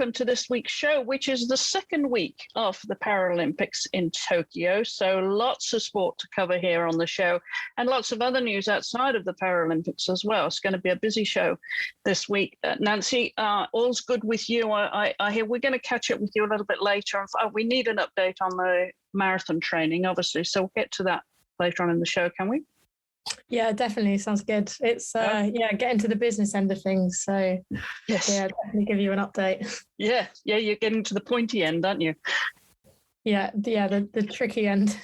welcome to this week's show, which is the second week of the Paralympics in Tokyo. So lots of sport to cover here on the show and lots of other news outside of the Paralympics as well. It's going to be a busy show this week. Nancy, all's good with you. I hear we're going to catch up with you a little bit later. We need an update on the marathon training, obviously, so we'll get to that later on in the show, can we? Yeah, definitely. Sounds good. It's getting to the business end of things. So yes, yeah, definitely give you an update. Yeah, you're getting to the pointy end, aren't you? Yeah, the tricky end.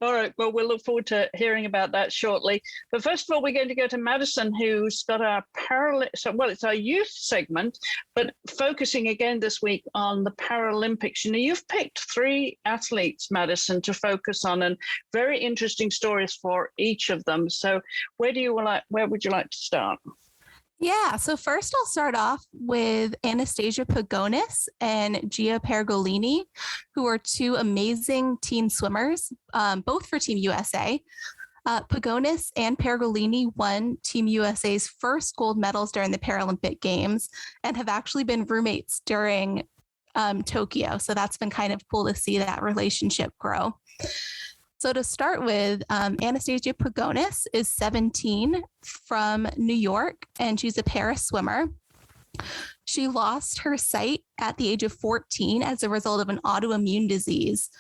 All right. Well, we'll look forward to hearing about that shortly. But first of all, we're going to go to Madison, who's got our it's our youth segment, but focusing again this week on the Paralympics. You know, you've picked 3 athletes, Madison, to focus on, and very interesting stories for each of them. So where would you like to start? Yeah, so first I'll start off with Anastasia Pagonis and Gia Pergolini, who are 2 amazing teen swimmers, both for Team USA. Pagonis and Pergolini won Team USA's first gold medals during the Paralympic Games and have actually been roommates during Tokyo. So that's been kind of cool to see that relationship grow. So to start with, Anastasia Pagonis is 17 from New York, and she's a para swimmer. She lost her sight at the age of 14 as a result of an autoimmune disease,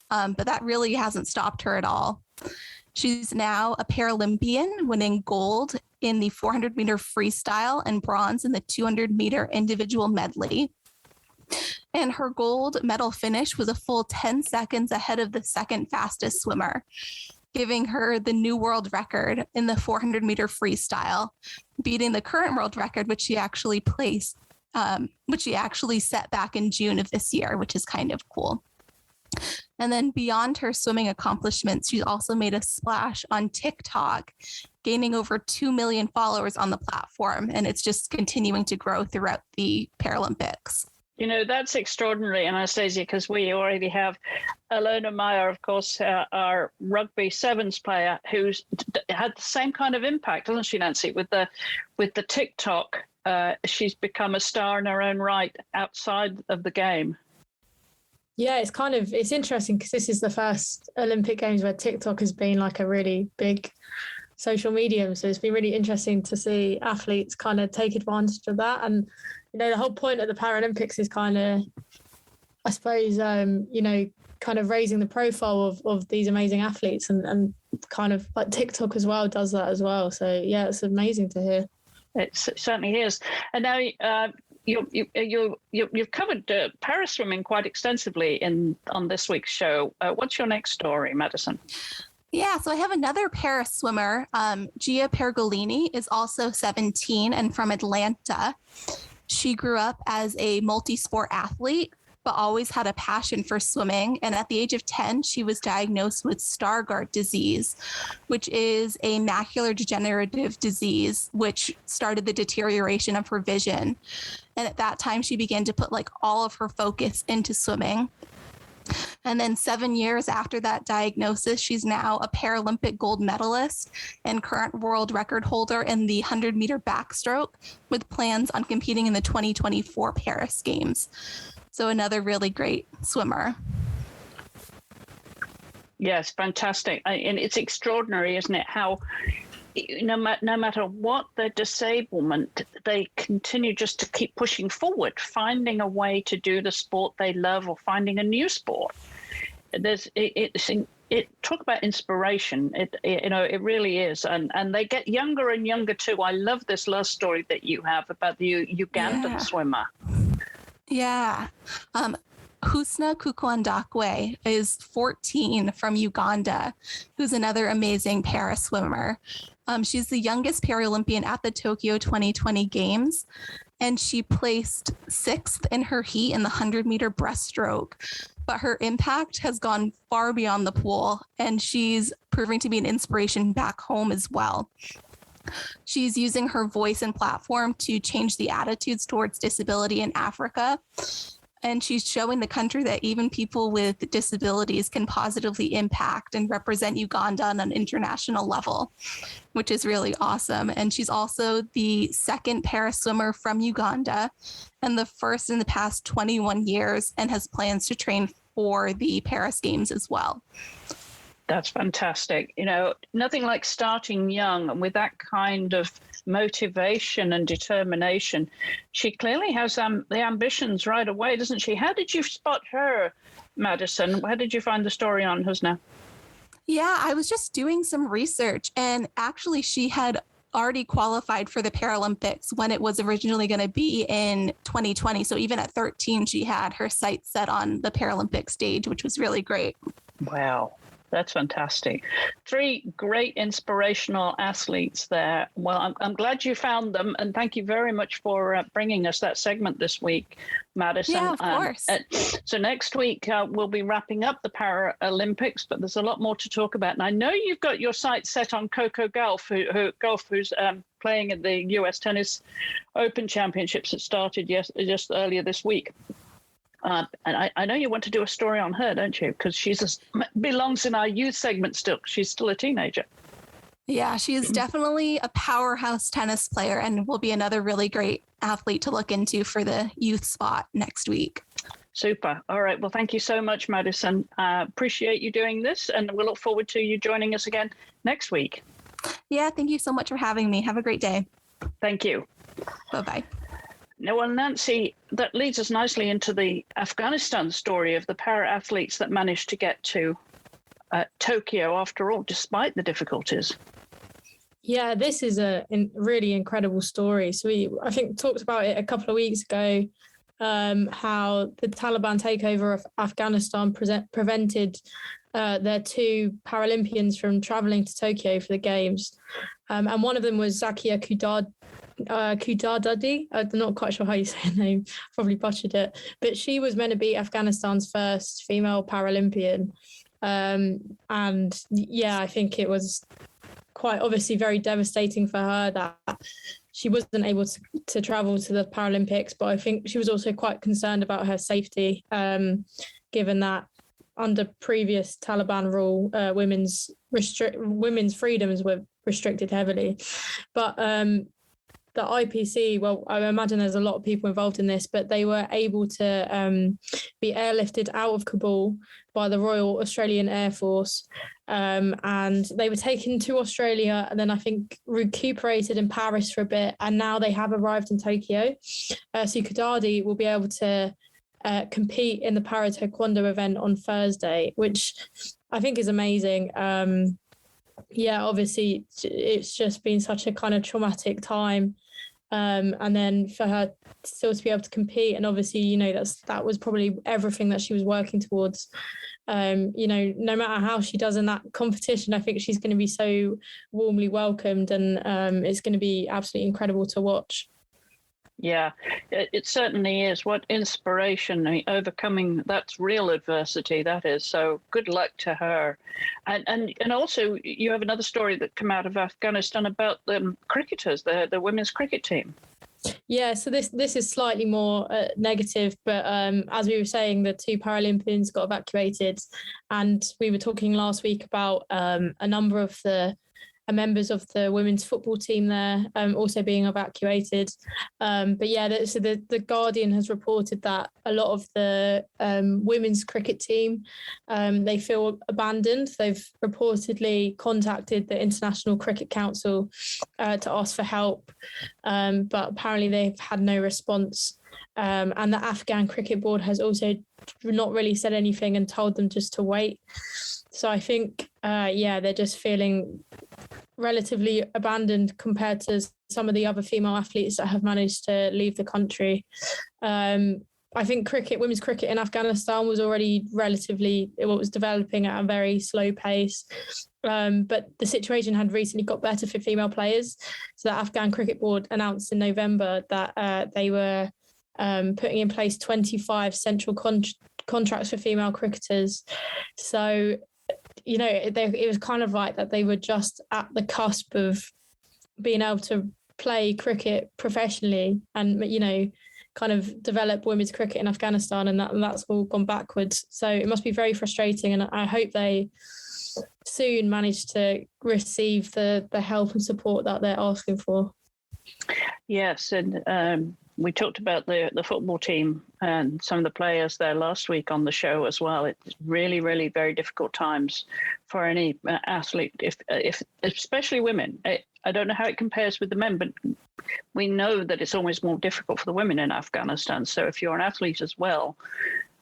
but that really hasn't stopped her at all. She's now a Paralympian, winning gold in the 400-meter freestyle and bronze in the 200-meter individual medley. And her gold medal finish was a full 10 seconds ahead of the second fastest swimmer, giving her the new world record in the 400-meter freestyle, beating the current world record, which she actually set back in June of this year, which is kind of cool. And then beyond her swimming accomplishments, she's also made a splash on TikTok, gaining over 2 million followers on the platform, and it's just continuing to grow throughout the Paralympics. You know, that's extraordinary, Anastasia, because we already have Alona Meyer, of course, our rugby sevens player, who's had the same kind of impact, hasn't she, Nancy, with the TikTok. She's become a star in her own right outside of the game. Yeah, it's interesting because this is the first Olympic Games where TikTok has been like a really big social medium. So it's been really interesting to see athletes kind of take advantage of that. And you know, the whole point of the Paralympics is kind of, I suppose, kind of raising the profile of these amazing athletes, and kind of like TikTok as well does that as well. So yeah, it's amazing to hear. It certainly is. And now you've covered para swimming quite extensively on this week's show. What's your next story, Madison? Yeah, so I have another para swimmer. Gia Pergolini is also 17 and from Atlanta. She grew up as a multi-sport athlete, but always had a passion for swimming. And at the age of 10, she was diagnosed with Stargardt disease, which is a macular degenerative disease, which started the deterioration of her vision. And at that time, she began to put all of her focus into swimming. And then 7 years after that diagnosis, she's now a Paralympic gold medalist and current world record holder in the 100-meter backstroke, with plans on competing in the 2024 Paris Games. So another really great swimmer. Yes, fantastic. And it's extraordinary, isn't it, how no matter what their disablement, they continue just to keep pushing forward, finding a way to do the sport they love or finding a new sport. Talk about inspiration. It really is. And they get younger and younger too. I love this last story that you have about the Ugandan swimmer. Yeah. Husna Kukwandakwe is 14 from Uganda, who's another amazing para swimmer. She's the youngest Paralympian at the Tokyo 2020 Games, and she placed 6th in her heat in the 100-meter breaststroke. But her impact has gone far beyond the pool, and she's proving to be an inspiration back home as well. She's using her voice and platform to change the attitudes towards disability in Africa. And she's showing the country that even people with disabilities can positively impact and represent Uganda on an international level, which is really awesome. And she's also the second para swimmer from Uganda and the first in the past 21 years, and has plans to train for the Paris Games as well. That's fantastic. You know, nothing like starting young and with that kind of motivation and determination. She clearly has the ambitions right away, doesn't she? How did you spot her, Madison? How did you find the story on Husna? Yeah, I was just doing some research, and actually she had already qualified for the Paralympics when it was originally going to be in 2020. So even at 13, she had her sights set on the Paralympic stage, which was really great. Wow. That's fantastic. 3 great inspirational athletes there. Well, I'm glad you found them, and thank you very much for bringing us that segment this week, Madison. Yeah, of course. So next week we'll be wrapping up the Paralympics, but there's a lot more to talk about. And I know you've got your sights set on Coco Gauff, who's playing at the U.S. Tennis Open Championships that started just earlier this week. And I know you want to do a story on her, don't you? Because she belongs in our youth segment still. She's still a teenager. Yeah, she is definitely a powerhouse tennis player and will be another really great athlete to look into for the youth spot next week. Super. All right. Well, thank you so much, Madison. Appreciate you doing this, and we'll look forward to you joining us again next week. Yeah, thank you so much for having me. Have a great day. Thank you. Bye-bye. Now, well, Nancy, that leads us nicely into the Afghanistan story of the para-athletes that managed to get to Tokyo after all, despite the difficulties. Yeah, this is a really incredible story. So I think, talked about it a couple of weeks ago, how the Taliban takeover of Afghanistan prevented their 2 Paralympians from traveling to Tokyo for the Games. And one of them was Zakia Kudadadi. I'm not quite sure how you say her name, probably butchered it, but she was meant to be Afghanistan's first female Paralympian. And yeah, I think it was quite obviously very devastating for her that she wasn't able to travel to the Paralympics, but I think she was also quite concerned about her safety, given that under previous Taliban rule, women's freedoms were restricted heavily. But the IPC, well, I imagine there's a lot of people involved in this, but they were able to be airlifted out of Kabul by the Royal Australian Air Force. And they were taken to Australia and then I think recuperated in Paris for a bit. And now they have arrived in Tokyo. So Kudadi will be able to compete in the para taekwondo event on Thursday, which I think is amazing. Yeah, obviously it's just been such a kind of traumatic time. And then for her still to be able to compete, and obviously, you know, that was probably everything that she was working towards. You know, no matter how she does in that competition, I think she's going to be so warmly welcomed, and it's going to be absolutely incredible to watch. Yeah, it certainly is. What inspiration, I mean, overcoming that's real adversity, that is. So good luck to her. And also you have another story that came out of Afghanistan about the cricketers, the women's cricket team. Yeah, so this is slightly more negative, but as we were saying, the 2 Paralympians got evacuated, and we were talking last week about a number of the members of the women's football team there also being evacuated. But yeah, so the Guardian has reported that a lot of the women's cricket team, they feel abandoned. They've reportedly contacted the International Cricket Council to ask for help, but apparently they've had no response. And the Afghan Cricket Board has also not really said anything and told them just to wait. So I think, yeah, they're just feeling relatively abandoned compared to some of the other female athletes that have managed to leave the country. I think women's cricket in Afghanistan was already was developing at a very slow pace. But the situation had recently got better for female players. So the Afghan Cricket Board announced in November that they were putting in place 25 central contracts for female cricketers. So, you know, it was kind of like that they were just at the cusp of being able to play cricket professionally. And, you know, kind of develop women's cricket in Afghanistan, and that's all gone backwards. So it must be very frustrating, and I hope they soon manage to receive the help and support that they're asking for. Yes, and we talked about the football team and some of the players there last week on the show as well. It's really, really very difficult times for any athlete, if especially women. I don't know how it compares with the men, but we know that it's always more difficult for the women in Afghanistan. So if you're an athlete as well,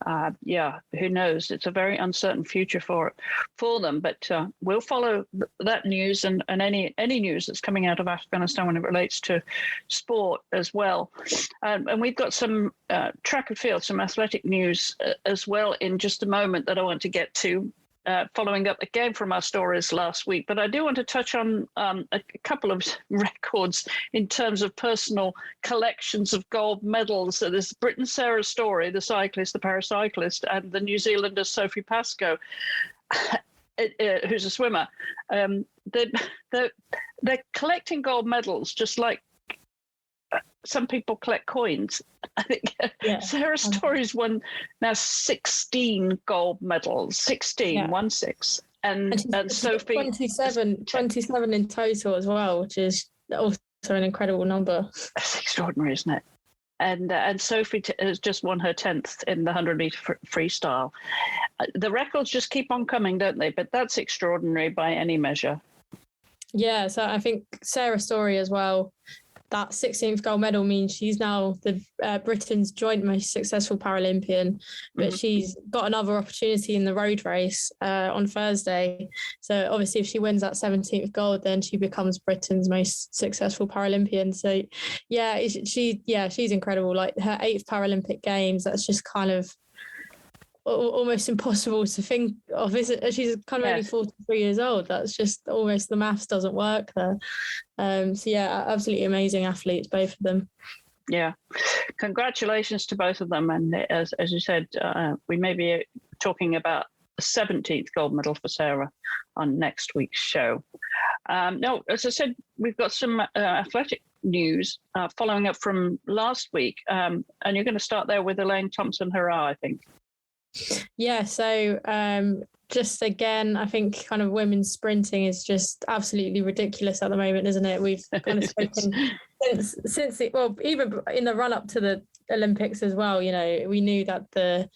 who knows? It's a very uncertain future for them. But we'll follow that news and any news that's coming out of Afghanistan when it relates to sport as well. And we've got some track and field, some athletic news as well in just a moment that I want to get to. Following up again from our stories last week. But I do want to touch on a couple of records in terms of personal collections of gold medals. So there's Britain's Sarah Storey, the cyclist, the para-cyclist, and the New Zealander Sophie Pascoe, who's a swimmer. They're collecting gold medals just like some people collect coins. I think Sarah Storey's won now 16 gold medals, 16, 16. And Sophie... 27 in total as well, which is also an incredible number. That's extraordinary, isn't it? And Sophie has just won her 10th in the 100-metre freestyle. The records just keep on coming, don't they? But that's extraordinary by any measure. Yeah, so I think Sarah Storey as well, that 16th gold medal means she's now the Britain's joint most successful Paralympian, but she's got another opportunity in the road race on Thursday. So obviously if she wins that 17th gold, then she becomes Britain's most successful Paralympian. So she's incredible. Like her 8th Paralympic Games, that's just kind of almost impossible to think of. She's kind of only 43 years old. That's just almost, the maths doesn't work there. Absolutely amazing athletes, both of them. Yeah, congratulations to both of them. And as you said, we may be talking about the 17th gold medal for Sarah on next week's show. No, as I said, we've got some athletic news following up from last week, and you're going to start there with Elaine Thompson-Herah, I think. Yeah, so just again, I think kind of women's sprinting is just absolutely ridiculous at the moment, isn't it? We've kind of spoken since even in the run up to the Olympics as well. You know, we knew that the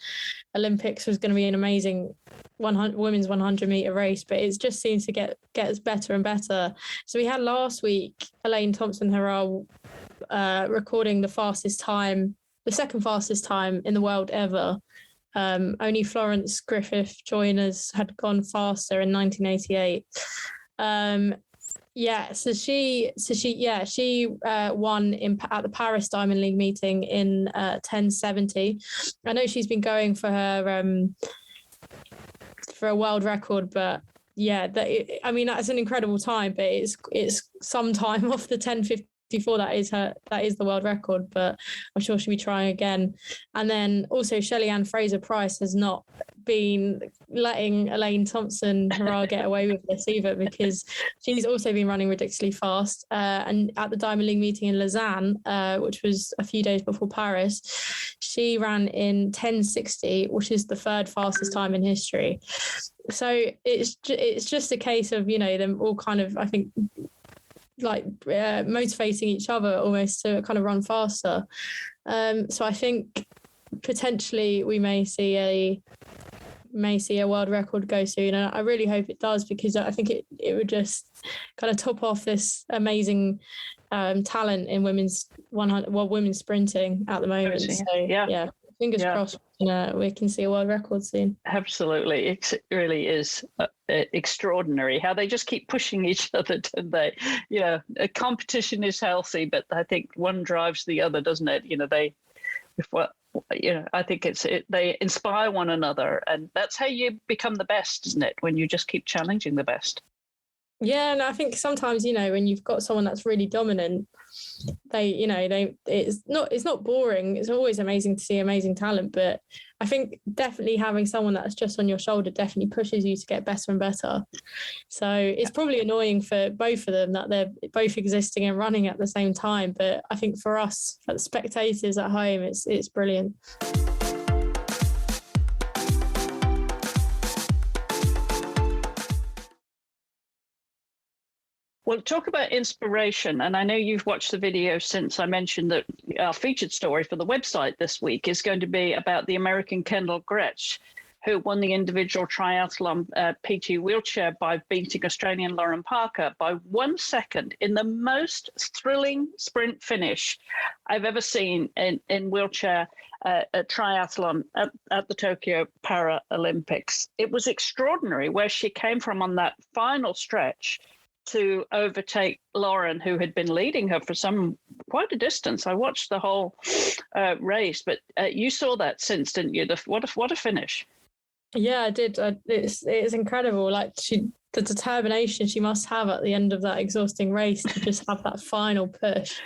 Olympics was going to be an amazing women's 100-meter race, but it just seems to get better and better. So we had last week Elaine Thompson-Herah recording the second fastest time in the world ever. Only Florence Griffith Joyners had gone faster in 1988. She won at the Paris Diamond League meeting in 10:70. I know she's been going for her for a world record, but that's an incredible time. But it's some time off the 10:54. That is the world record, but I'm sure she'll be trying again. And then also Shelly-Ann Fraser-Price has not been letting Elaine Thompson-Herah get away with this either, because she's also been running ridiculously fast. And at the Diamond League meeting in Lausanne, which was a few days before Paris, she ran in 10:60, which is the third fastest time in history. So it's just a case of, them all kind of, I think, motivating each other almost to kind of run faster. So I think potentially we may see a world record go soon, and I really hope it does, because I think it would just kind of top off this amazing talent in women's sprinting at the moment. So fingers crossed we can see a world record soon. Absolutely. It really is extraordinary how they just keep pushing each other, don't they? Yeah, a competition is healthy, but I think one drives the other, doesn't it? I think they inspire one another, and that's how you become the best, isn't it? When you just keep challenging the best. Yeah, and I think sometimes, when you've got someone that's really dominant, it's not boring. It's always amazing to see amazing talent, but I think definitely having someone that's just on your shoulder definitely pushes you to get better and better. So it's probably annoying for both of them that they're both existing and running at the same time. But I think for us, for the spectators at home, it's brilliant. Well, talk about inspiration. And I know you've watched the video since I mentioned that our featured story for the website this week is going to be about the American Kendall Gretsch, who won the individual triathlon PT wheelchair by beating Australian Lauren Parker by 1 second in the most thrilling sprint finish I've ever seen in wheelchair triathlon at the Tokyo Paralympics. It was extraordinary where she came from on that final stretch to overtake Lauren, who had been leading her for quite a distance. I watched the whole race, but you saw that since, didn't you? What a finish! Yeah, I did. It's incredible. Like the determination she must have at the end of that exhausting race to just have that final push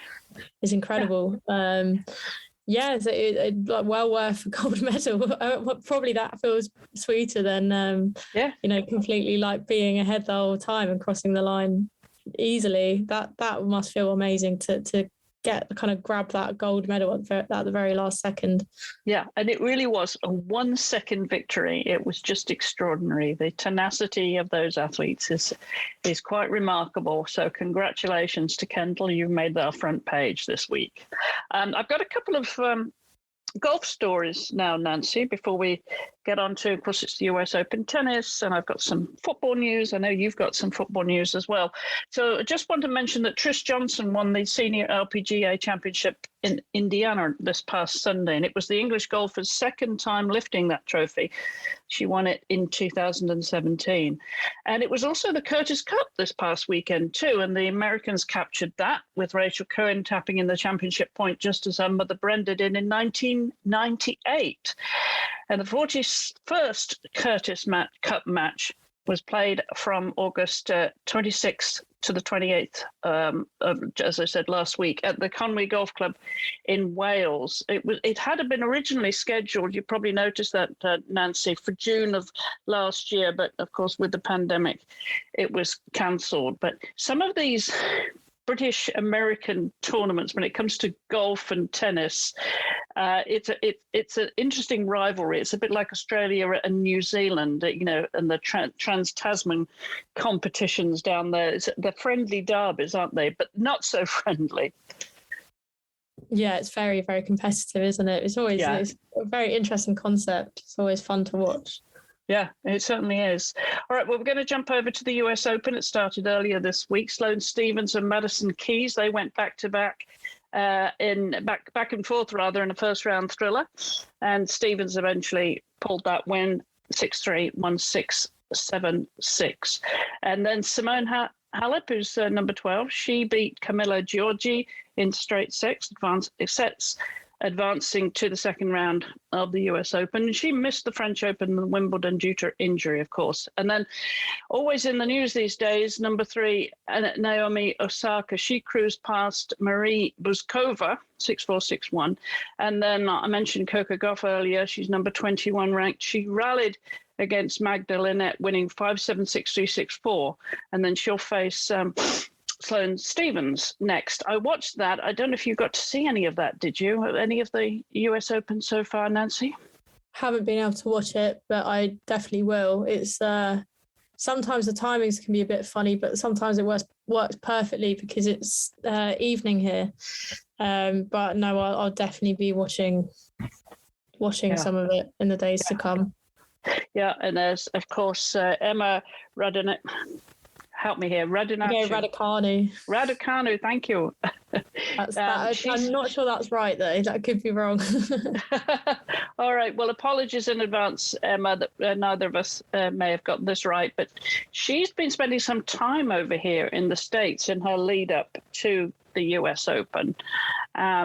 is incredible. Yeah, so well worth a gold medal. Probably that feels sweeter than completely like being ahead the whole time and crossing the line easily. That must feel amazing to get kind of grab that gold medal at the very last second. Yeah, and it really was a 1 second victory. It was just extraordinary. The tenacity of those athletes is quite remarkable. So congratulations to Kendall. You've made our front page this week. I've got a couple of golf stories now, Nancy, before we get on to, of course, it's the US Open tennis, and I've got some football news. I know you've got some football news as well. So I just want to mention that Trish Johnson won the Senior LPGA Championship in Indiana this past Sunday, and it was the English golfer's second time lifting that trophy. She won it in 2017. And it was also the Curtis Cup this past weekend too, and the Americans captured that with Rachel Cohen tapping in the championship point just as her mother Brenda did in 1998. And the 41st Curtis Cup match was played from August 26th to the 28th, as I said last week, at the Conwy Golf Club in Wales. It had been originally scheduled, you probably noticed that, Nancy, for June of last year, but of course with the pandemic, it was cancelled. But some of these British American tournaments, when it comes to golf and tennis, it's an interesting rivalry. It's a bit like Australia and New Zealand, and the Trans-Tasman competitions down there. They're friendly derbies, aren't they? But not so friendly. Yeah, it's very, very competitive, isn't it? It's always it's a very interesting concept. It's always fun to watch. Yeah, it certainly is. All right, well, we're going to jump over to the US Open. It started earlier this week. Sloane Stephens and Madison Keys, they went back to back back and forth in a first round thriller. And Stephens eventually pulled that win 6-3, 1-6, 7-6. And then Simone Halep, who's number 12, she beat Camilla Giorgi in straight sets, advancing to the second round of the US Open. And she missed the French Open and Wimbledon due to injury, of course. And then always in the news these days, number 3, Naomi Osaka, she cruised past Marie Buzkova, 6-4, 6-1. And then I mentioned Coco Gauff earlier. She's number 21 ranked. She rallied against Magda Linette, winning 5-7, 6-3, 6-4. And then she'll face Sloane Stephens next. I watched that. I don't know if you got to see any of that, did you? Any of the US Open so far, Nancy? Haven't been able to watch it, but I definitely will. It's sometimes the timings can be a bit funny, but sometimes it works perfectly because it's evening here. But no, I'll definitely be watching some of it in the days to come. Yeah, and there's, of course, Emma Raducanu. Help me here. Raducanu, thank you. I'm not sure that's right, though. That could be wrong. All right. Well, apologies in advance, Emma, that neither of us may have got this right. But she's been spending some time over here in the States in her lead up to the US Open.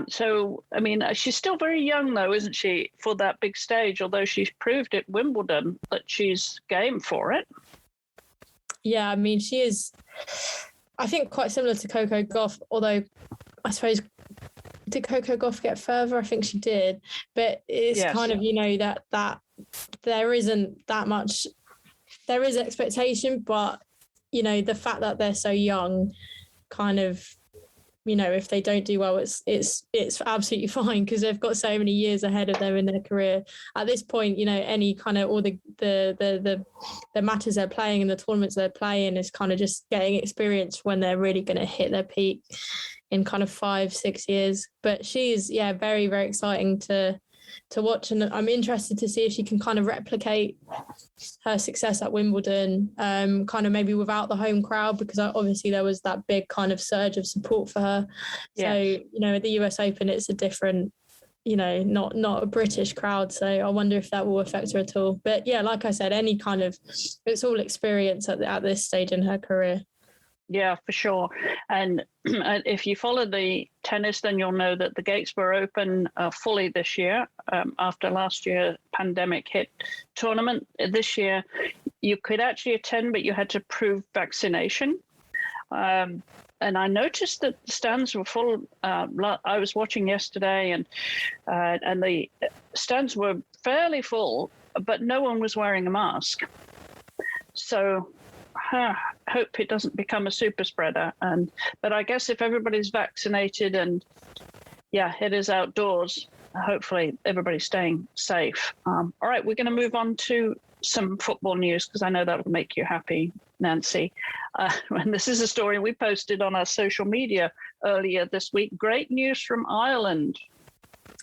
So, I mean, she's still very young, though, isn't she, for that big stage, although she's proved at Wimbledon that she's game for it. Yeah, I mean, she is, I think, quite similar to Coco Gauff, although I suppose, did Coco Gauff get further? I think she did, but it's kind of, that there isn't that much, there is expectation, but, the fact that they're so young kind of, if they don't do well, it's absolutely fine because they've got so many years ahead of them in their career. At this point, any kind of all the matches they're playing and the tournaments they're playing is kind of just getting experience when they're really going to hit their peak in kind of 5-6 years. But she is, very, very exciting to watch, and I'm interested to see if she can kind of replicate her success at Wimbledon, kind of maybe without the home crowd, because obviously there was that big kind of surge of support for her. Yes. So, at the US Open, it's a different, not a British crowd. So I wonder if that will affect her at all. But yeah, like I said, any kind of, it's all experience at this stage in her career. Yeah, for sure. And if you follow the tennis, then you'll know that the gates were open fully this year after last year pandemic hit tournament. This year, you could actually attend, but you had to prove vaccination. And I noticed that the stands were full. I was watching yesterday, and the stands were fairly full, but no one was wearing a mask. So hope it doesn't become a super spreader. But I guess if everybody's vaccinated and it is outdoors, hopefully everybody's staying safe. All right, we're going to move on to some football news because I know that will make you happy, Nancy. And this is a story we posted on our social media earlier this week. Great news from Ireland.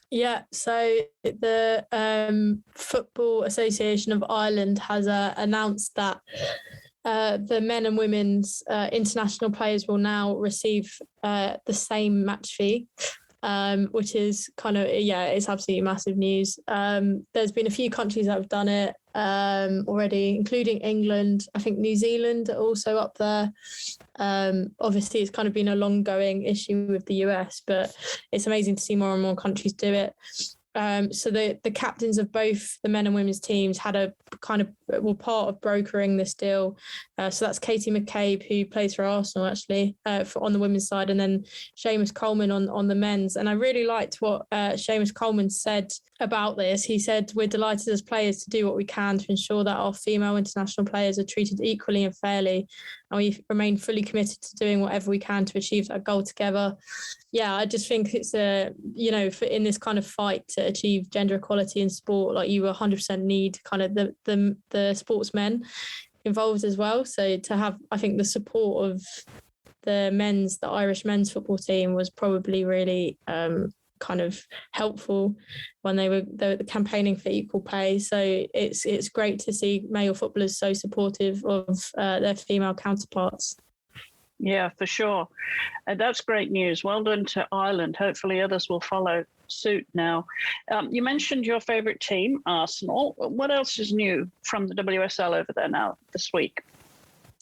Yeah, so the Football Association of Ireland has announced that the men and women's international players will now receive the same match fee, which is kind of, it's absolutely massive news. There's been a few countries that have done it already, including England. I think New Zealand are also up there. Obviously, it's kind of been a long-going issue with the US, but it's amazing to see more and more countries do it. So the captains of both the men and women's teams had were part of brokering this deal. So that's Katie McCabe, who plays for Arsenal actually, on the women's side, and then Seamus Coleman on the men's. And I really liked what Seamus Coleman said about this. He said, "We're delighted as players to do what we can to ensure that our female international players are treated equally and fairly, and we remain fully committed to doing whatever we can to achieve that goal together." Yeah, I just think it's in this kind of fight to achieve gender equality in sport, like you 100% need kind of the sportsmen involved as well. So to have, I think, the support of the Irish men's football team was probably really kind of helpful when they were campaigning for equal pay. So it's great to see male footballers so supportive of their female counterparts. Yeah, for sure. That's great news. Well done to Ireland. Hopefully others will follow suit now. You mentioned your favourite team, Arsenal. What else is new from the WSL over there now this week?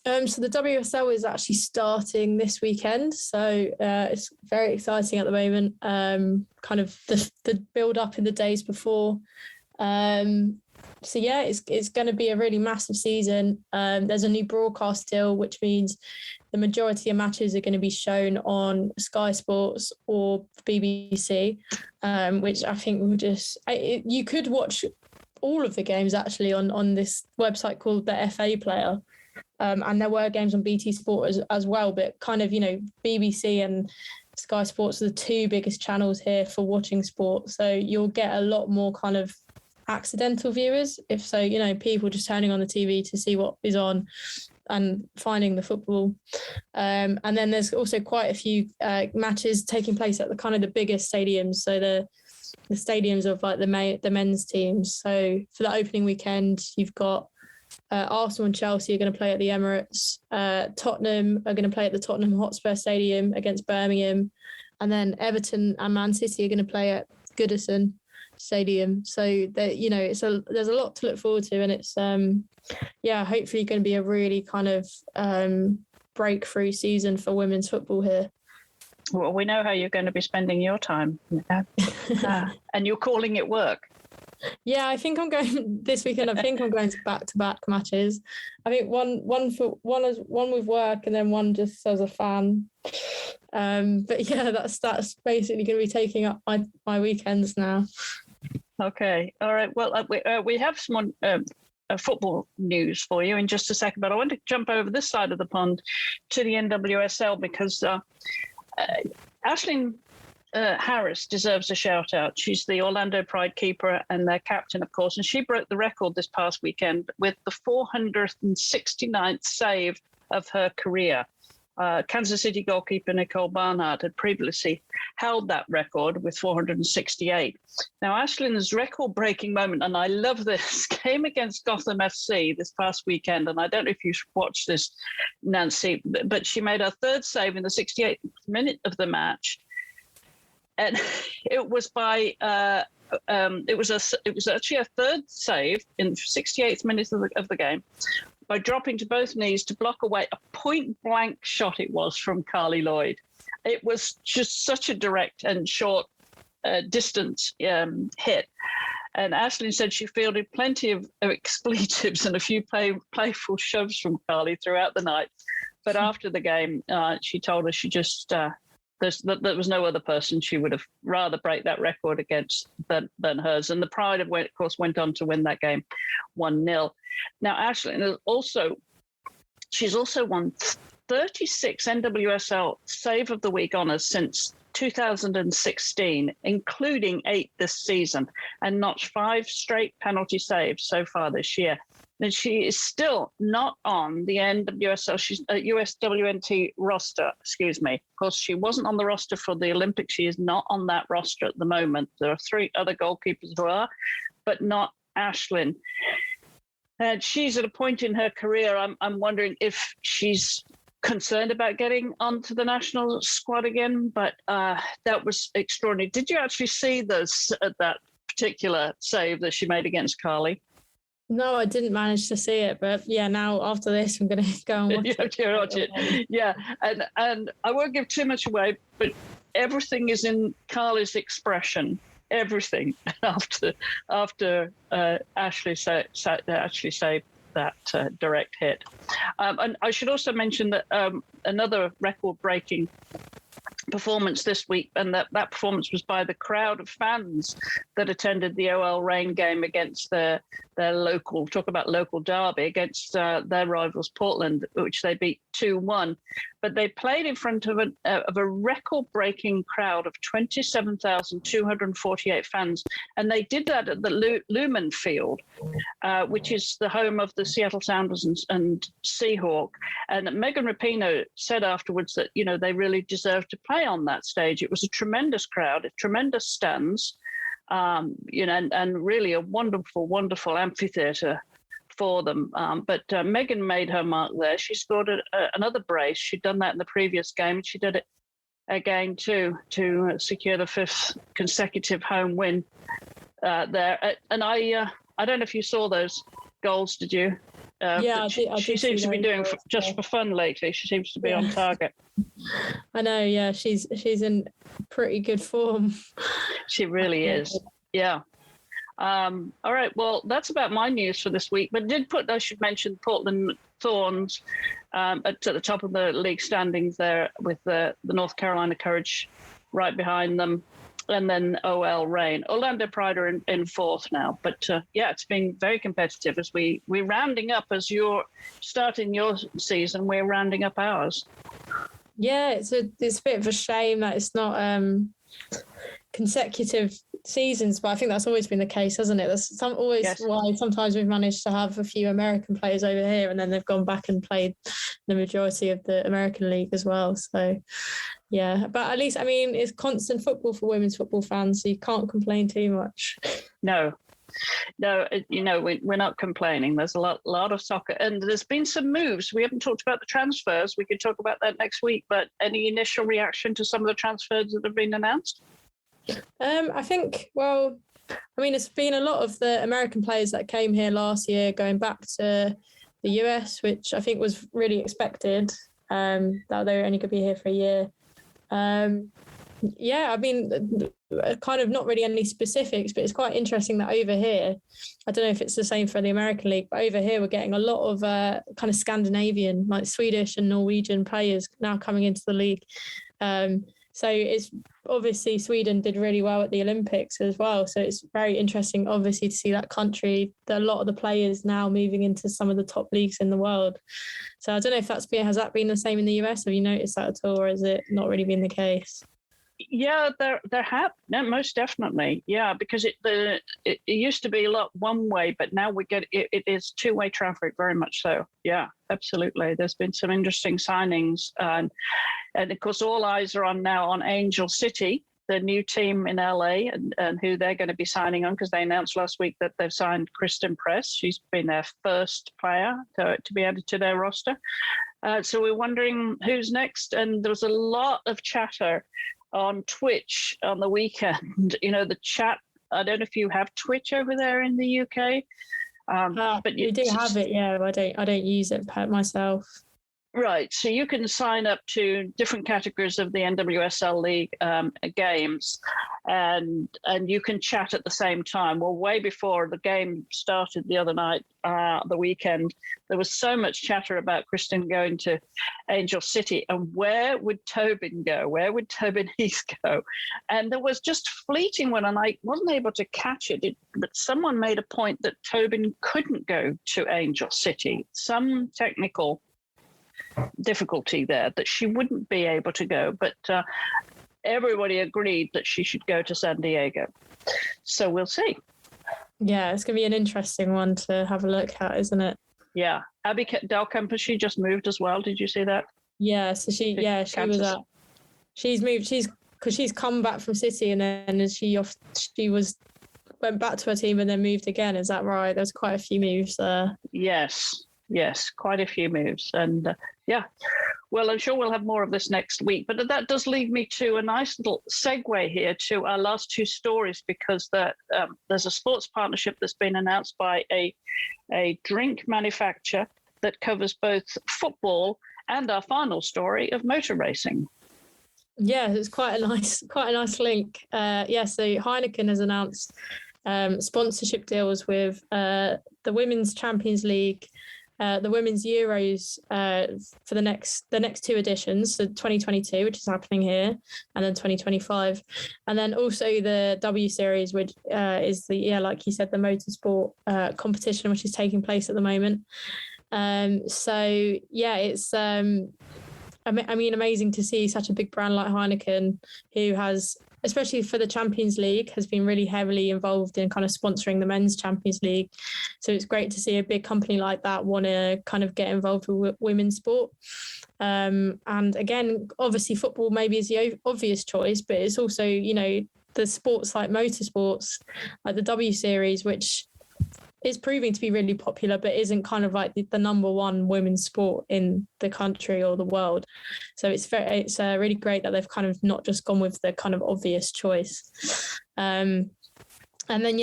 So the WSL is actually starting this weekend. So it's very exciting at the moment. Kind of the build up in the days before. So yeah, it's going to be a really massive season. There's a new broadcast deal, which means the majority of matches are going to be shown on Sky Sports or BBC, which I think will you could watch all of the games actually on this website called the FA Player. And there were games on BT Sport as well, but kind of, BBC and Sky Sports are the two biggest channels here for watching sport. So you'll get a lot more kind of accidental viewers, if so, people just turning on the TV to see what is on and finding the football. And then there's also quite a few matches taking place at the kind of the biggest stadiums. So the stadiums of like the men's teams. So for the opening weekend, you've got Arsenal and Chelsea are going to play at the Emirates. Tottenham are going to play at the Tottenham Hotspur Stadium against Birmingham. And then Everton and Man City are going to play at Goodison Stadium. So there's a lot to look forward to, and it's hopefully going to be a really kind of breakthrough season for women's football here. Well, we know how you're going to be spending your time, and you're calling it work. Yeah, I think I'm going this weekend. I think I'm going to back-to-back matches. I think one with work and then one just as a fan. But yeah, that's basically going to be taking up my weekends now. Okay, all right. Well, we have some football news for you in just a second, but I want to jump over this side of the pond to the NWSL because Aisling Harris deserves a shout out. She's the Orlando Pride keeper and their captain, of course, and she broke the record this past weekend with the 469th save of her career. Kansas City goalkeeper Nicole Barnhart had previously held that record with 468. Now, Aisling's record-breaking moment, and I love this, came against Gotham FC this past weekend, and I don't know if you watched this, Nancy, but she made her third save in the 68th minute of the match. And it was by it was actually a third save in the 68th minute of the game by dropping to both knees to block away a point-blank shot it was from Carly Lloyd. It was just such a direct and short distance hit. And Aisling said she fielded plenty of expletives and a few playful shoves from Carly throughout the night. But after the game, she told us she just... there was no other person she would have rather break that record against than hers. And the Pride, of course, went on to win that game 1-0. Now, Aisling she's also won 36 NWSL Save of the Week honours since 2016, including 8 this season, and notched 5 straight penalty saves so far this year. And she is still not on the NWSL, she's USWNT roster, excuse me. Of course, she wasn't on the roster for the Olympics. She is not on that roster at the moment. There are 3 other goalkeepers who are, but not Aisling. And she's at a point in her career, I'm wondering if she's concerned about getting onto the national squad again, but that was extraordinary. Did you actually see that particular save that she made against Carly? No, I didn't manage to see it, but yeah, now after this, I'm going to go and watch it. Yeah, and I won't give too much away, but everything is in Carly's expression. Everything after Ashley saved that direct hit. And I should also mention that another record-breaking performance this week, and that performance was by the crowd of fans that attended the OL Reign game against their local, talk about local derby, against their rivals Portland, which they beat 2-1. But they played in front of a record-breaking crowd of 27,248 fans, and they did that at the Lumen Field, which is the home of the Seattle Sounders and Seahawk. And Megan Rapinoe said afterwards that, they really deserved to play on that stage. It was a tremendous crowd, tremendous stands, and really a wonderful, wonderful amphitheater for them. But Megan made her mark there. She scored another brace. She'd done that in the previous game, and she did it again too to secure the 5th consecutive home win there. And I don't know if you saw those goals, did you? Yeah, she seems to be doing just for fun lately. She seems to be on target. I know. Yeah, she's in pretty good form. She really is. Yeah. All right. Well, that's about my news for this week. But I should mention Portland Thorns at the top of the league standings there, with the North Carolina Courage right behind them. And then OL Reign. Orlando Pride are in 4th now. But it's been very competitive as we're rounding up. As you're starting your season, we're rounding up ours. Yeah, it's a bit of a shame that it's not consecutive seasons, but I think that's always been the case, hasn't it? That's why sometimes we've managed to have a few American players over here, and then they've gone back and played the majority of the American League as well. So yeah, but at least, it's constant football for women's football fans, so you can't complain too much. No, we're not complaining. There's a lot of soccer, and there's been some moves. We haven't talked about the transfers. We could talk about that next week, but any initial reaction to some of the transfers that have been announced? I think, it's been a lot of the American players that came here last year going back to the US, which I think was really expected, that they only could be here for a year. kind of not really any specifics, but it's quite interesting that over here, I don't know if it's the same for the American League, but over here we're getting a lot of kind of Scandinavian, like Swedish and Norwegian players now coming into the league. So it's obviously Sweden did really well at the Olympics as well. So it's very interesting, obviously, to see that country, a lot of the players now moving into some of the top leagues in the world. So I don't know if has that been the same in the US? Have you noticed that at all, or has it not really been the case? Yeah, there have, no, most definitely. Yeah, because it used to be a lot one way, but now we get it is two-way traffic, very much so. Yeah, absolutely. There's been some interesting signings, and of course all eyes are on Angel City, the new team in LA, and who they're going to be signing on, because they announced last week that they've signed Kristen Press. She's been their first player to be added to their roster. So we're wondering who's next, and there was a lot of chatter on Twitch on the weekend. You know, the chat, I don't know if you have Twitch over there in the UK. But we do have it, yeah. I don't use it myself. Right, so you can sign up to different categories of the NWSL League games, and you can chat at the same time. Well, way before the game started the other night, the weekend, there was so much chatter about Kristen going to Angel City, and where would Tobin go? Where would Tobin Heath go? And there was just fleeting one, and I wasn't able to catch it, but someone made a point that Tobin couldn't go to Angel City. Some technical difficulty there, that she wouldn't be able to go, but everybody agreed that she should go to San Diego. So we'll see. Yeah, it's going to be an interesting one to have a look at, isn't it? Yeah. Abby Delcamp, she just moved as well. Did you see that? Yeah, so she's moved, because she's come back from City, and then went back to her team and then moved again. Is that right? There's quite a few moves there. Yes, quite a few moves. And yeah, well, I'm sure we'll have more of this next week. But that does lead me to a nice little segue here to our last two stories, because there's a sports partnership that's been announced by a drink manufacturer that covers both football and our final story of motor racing. Yeah, it's quite a nice link. So Heineken has announced sponsorship deals with the Women's Champions League, the Women's Euros for the next two editions, so 2022, which is happening here, and then 2025, and then also the W Series, which is like you said, the motorsport competition, which is taking place at the moment. It's amazing to see such a big brand like Heineken, who has, especially for the Champions League, has been really heavily involved in kind of sponsoring the Men's Champions League. So it's great to see a big company like that want to kind of get involved with women's sport. And again, obviously football maybe is the obvious choice, but it's also, the sports like motorsports, like the W Series, which is proving to be really popular, but isn't kind of like the number one women's sport in the country or the world. So it's really great that they've kind of not just gone with the kind of obvious choice. And then,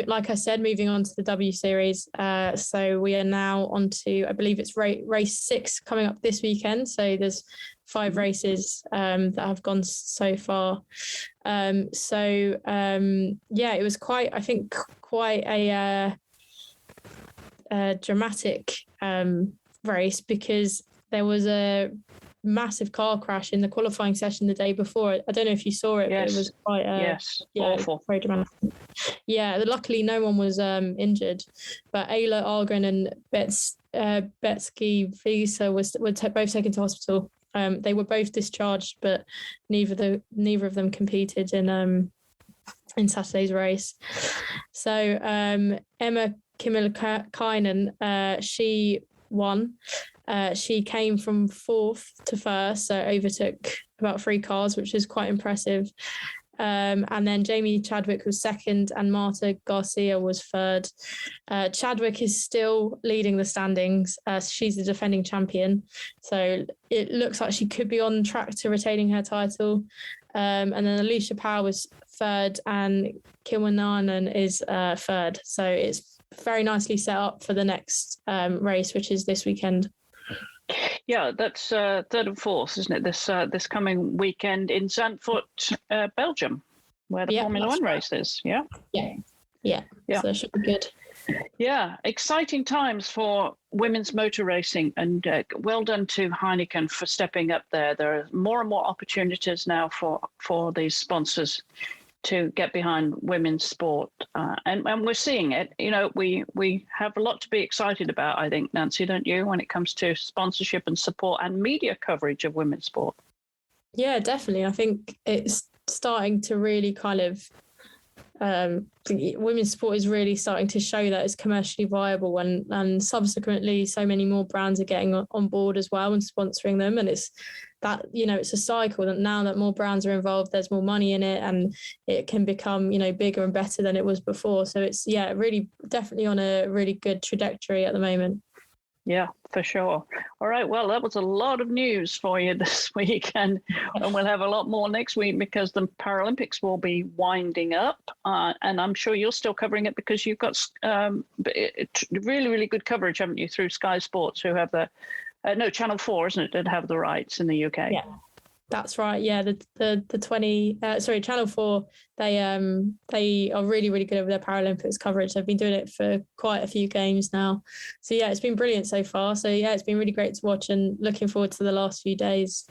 like I said, moving on to the W Series. So we are now on to, I believe it's race 6 coming up this weekend. So there's 5 races that have gone so far. It was quite a dramatic race, because there was a massive car crash in the qualifying session the day before. I don't know if you saw it, yes. But it was quite awful. Very dramatic. Yeah, luckily no one was injured, but Ayla Argren and Betsky Visa were both taken to hospital. They were both discharged, but neither of them competed in Saturday's race. So Emma Kimmelkainen, she won. She came from 4th to 1st, so overtook about 3 cars, which is quite impressive. And then Jamie Chadwick was 2nd, and Marta Garcia was 3rd. Chadwick is still leading the standings. She's the defending champion, so it looks like she could be on track to retaining her title. And then Alicia Power was 3rd, and Kilwinanen is 3rd. So it's very nicely set up for the next race, which is this weekend. Yeah, that's 3rd and 4th, isn't it? This coming weekend in Zandvoort, Belgium. where the Formula One race is. Yeah. So it should be good. Yeah, exciting times for women's motor racing, and well done to Heineken for stepping up there. There are more and more opportunities now for these sponsors to get behind women's sport, and we're seeing it. You know, we have a lot to be excited about, I think, Nancy, don't you, when it comes to sponsorship and support and media coverage of women's sport? Yeah, definitely. I think it's starting to really kind of women's sport is really starting to show that it's commercially viable, and subsequently so many more brands are getting on board as well and sponsoring them. And it's that, you know, it's a cycle that now that more brands are involved, there's more money in it, and it can become, you know, bigger and better than it was before. So it's, really definitely on a really good trajectory at the moment. Yeah, for sure. All right. Well, that was a lot of news for you this week, and we'll have a lot more next week because the Paralympics will be winding up, and I'm sure you're still covering it because you've got really, really good coverage, haven't you, through Sky Sports, who have the Channel 4, isn't it, that have the rights in the UK? Yeah. That's right. Yeah, the Channel 4, they are really, really good over their Paralympics coverage. They've been doing it for quite a few games now. So yeah, it's been brilliant so far. So yeah, it's been really great to watch, and looking forward to the last few days.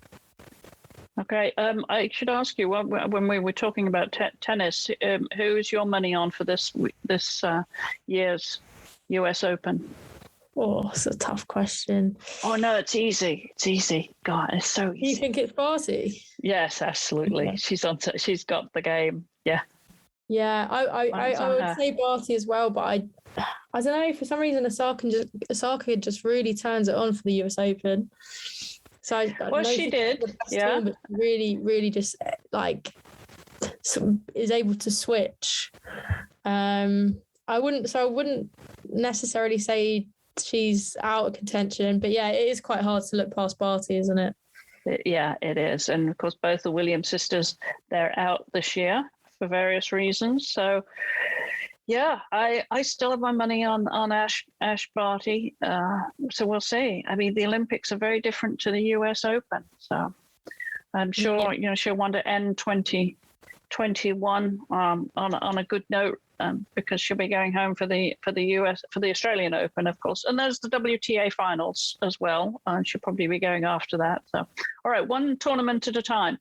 Okay, I should ask you, when we were talking about tennis, who is your money on for this year's US Open? Oh, it's a tough question. Oh, no, it's easy. It's easy. God, it's so easy. You think it's Barty? Yes, absolutely. Yeah. She's got the game. Yeah. Yeah, I would say Barty as well, but I don't know, for some reason Osaka just really turns it on for the US Open. So she did. Yeah. But really, really just like is able to switch. I wouldn't necessarily say she's out of contention, but yeah, it is quite hard to look past Barty, isn't it? Yeah, it is. And of course, both the Williams sisters, they're out this year for various reasons. So yeah, I still have my money on Ash Barty. So we'll see. I mean, the Olympics are very different to the US Open. So I'm sure, she'll want to end 2021 on a good note. Because she'll be going home for the Australian Open, of course, and there's the WTA finals as well. She'll probably be going after that. So, all right, one tournament at a time.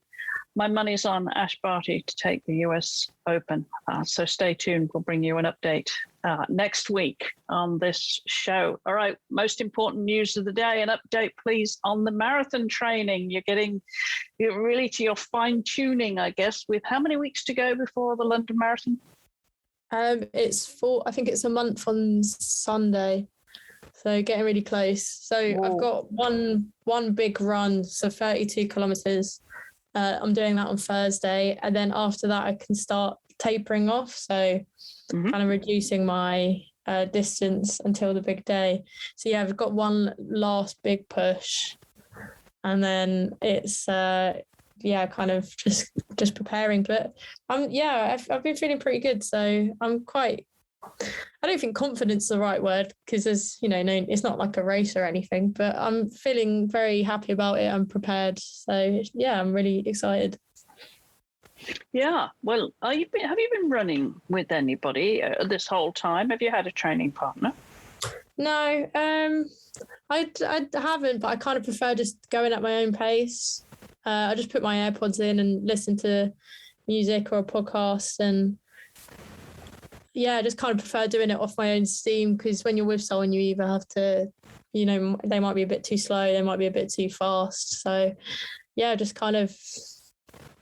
My money's on Ash Barty to take the US Open. So stay tuned. We'll bring you an update next week on this show. All right, most important news of the day. An update, please, on the marathon training. You're really to your fine tuning, I guess. With how many weeks to go before the London Marathon? I think it's a month on Sunday, so getting really close. So whoa. I've got one big run, so 32 kilometers. I'm doing that on Thursday, and then after that I can start tapering off, so kind of reducing my distance until the big day. So yeah, I've got one last big push, and then it's kind of just preparing. But I've been feeling pretty good, so I'm quite, I don't think confidence is the right word, because there's, it's not like a race or anything, but I'm feeling very happy about it. I'm prepared. So yeah, I'm really excited. Yeah. Well, have you been running with anybody this whole time? Have you had a training partner? No, I haven't, but I kind of prefer just going at my own pace. I just put my AirPods in and listen to music or a podcast, and I just kind of prefer doing it off my own steam, because when you're with someone, you either have to, they might be a bit too slow, they might be a bit too fast. So yeah, just kind of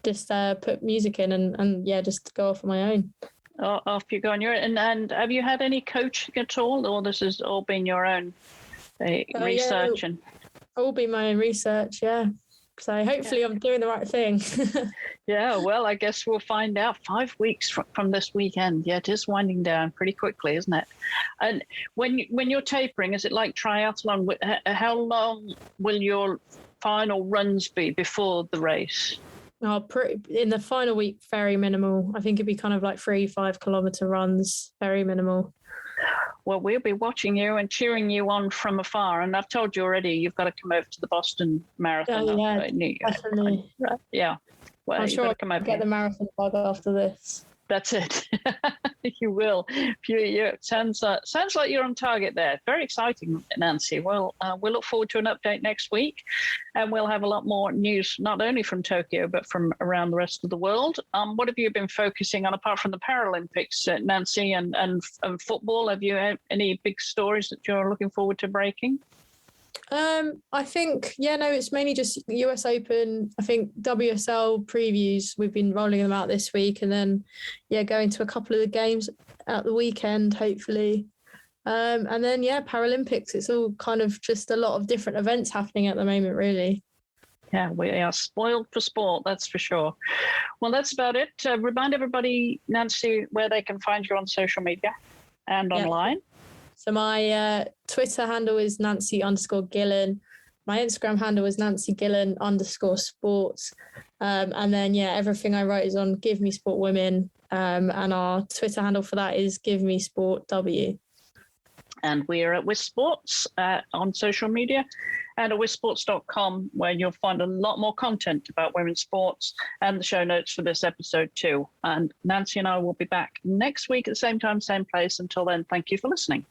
put music in and just go off on my own. Off you go on your own. And have you had any coaching at all, or this has all been your own research? And all been my own research, yeah. So hopefully I'm doing the right thing. Yeah, well, I guess we'll find out 5 weeks from this weekend. Yeah, it is winding down pretty quickly, isn't it? And when you're tapering, is it like triathlon? How long will your final runs be before the race? In the final week, very minimal. I think it'd be kind of like 3-5 kilometer runs, very minimal. Well, we'll be watching you and cheering you on from afar. And I've told you already, you've got to come over to the Boston Marathon. Oh, yeah, definitely. Yeah. Well, I'm sure I'll get the marathon bug after this. That's it. You will. Sounds like you're on target there. Very exciting, Nancy. Well, we'll look forward to an update next week, and we'll have a lot more news, not only from Tokyo, but from around the rest of the world. What have you been focusing on apart from the Paralympics, Nancy, and football? Have you had any big stories that you're looking forward to breaking? I think, it's mainly just US Open. I think WSL previews, we've been rolling them out this week, and then, going to a couple of the games at the weekend, hopefully. And then, Paralympics, it's all kind of just a lot of different events happening at the moment, really. Yeah, we are spoiled for sport, that's for sure. Well, that's about it. Remind everybody, Nancy, where they can find you on social media and online. So my Twitter handle is Nancy_Gillen. My Instagram handle is NancyGillen_sports. And then, everything I write is on Give Me Sport Women. And our Twitter handle for that is Give Me Sport W. And we're at WiSP Sports on social media and at wisports.com, where you'll find a lot more content about women's sports and the show notes for this episode too. And Nancy and I will be back next week at the same time, same place. Until then, thank you for listening.